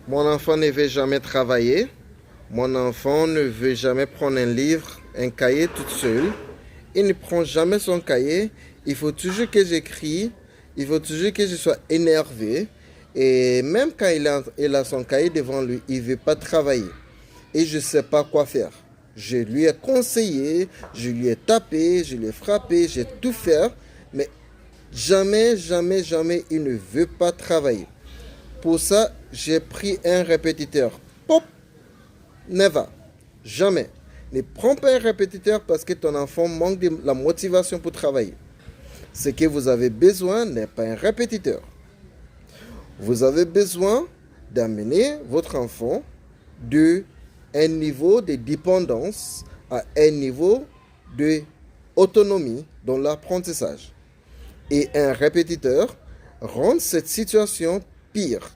Mon enfant ne veut jamais travailler. Mon enfant ne veut jamais prendre un livre, un cahier toute seule. Il ne prend jamais son cahier. Il faut toujours que j'écris. Il faut toujours que je sois énervé. Et même quand il a son cahier devant lui, il ne veut pas travailler. Et je ne sais pas quoi faire. Je lui ai conseillé, je lui ai tapé, je lui ai frappé, j'ai tout fait. Mais jamais, jamais, jamais, il ne veut pas travailler. Pour ça, j'ai pris un répétiteur. Pop, never, jamais. Ne prends pas un répétiteur parce que ton enfant manque de la motivation pour travailler. Ce que vous avez besoin n'est pas un répétiteur. Vous avez besoin d'amener votre enfant de un niveau de dépendance à un niveau de autonomie dans l'apprentissage. Et un répétiteur rend cette situation pire.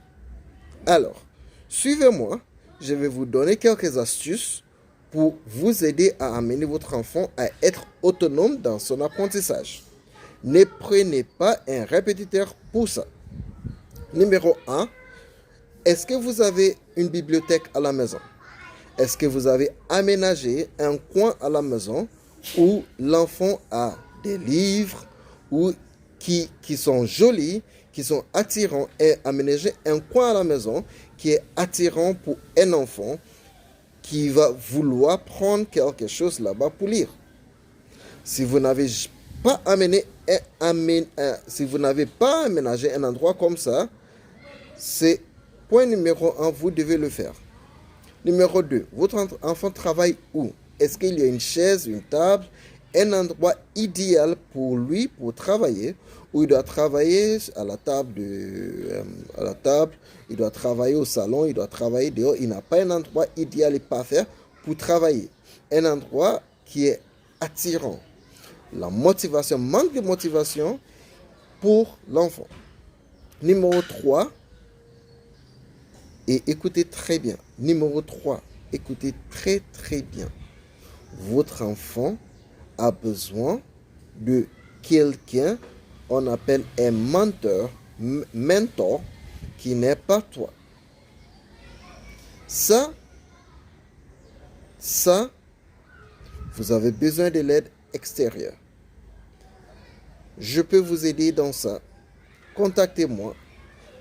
Alors, suivez-moi, je vais vous donner quelques astuces pour vous aider à amener votre enfant à être autonome dans son apprentissage. Ne prenez pas un répétiteur pour ça. Numéro 1, est-ce que vous avez une bibliothèque à la maison? Est-ce que vous avez aménagé un coin à la maison où l'enfant a des livres ou qui sont jolis, qui sont attirants, et aménager un coin à la maison qui est attirant pour un enfant qui va vouloir prendre quelque chose là-bas pour lire? Si vous n'avez pas si vous n'avez pas aménagé un endroit comme ça, c'est point numéro 1, vous devez le faire. Numéro 2, votre enfant travaille où? Est-ce qu'il y a une chaise, une table, un endroit idéal pour lui pour travailler, où il doit travailler à la table, il doit travailler au salon, il doit travailler dehors. Il n'a pas un endroit idéal et parfait pour travailler. Un endroit qui est attirant. La motivation, manque de motivation pour l'enfant. Numéro 3, et écoutez très bien. Numéro 3, écoutez très très bien. Votre enfant a besoin de quelqu'un, on appelle un mentor, qui n'est pas toi. Ça, vous avez besoin de l'aide extérieure. Je peux vous aider dans ça. Contactez-moi,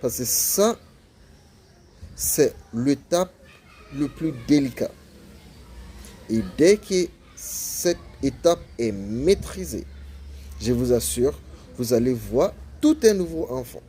parce que ça, c'est l'étape le plus délicat. Et dès que cette étape est maîtrisée, je vous assure, vous allez voir tout un nouveau enfant.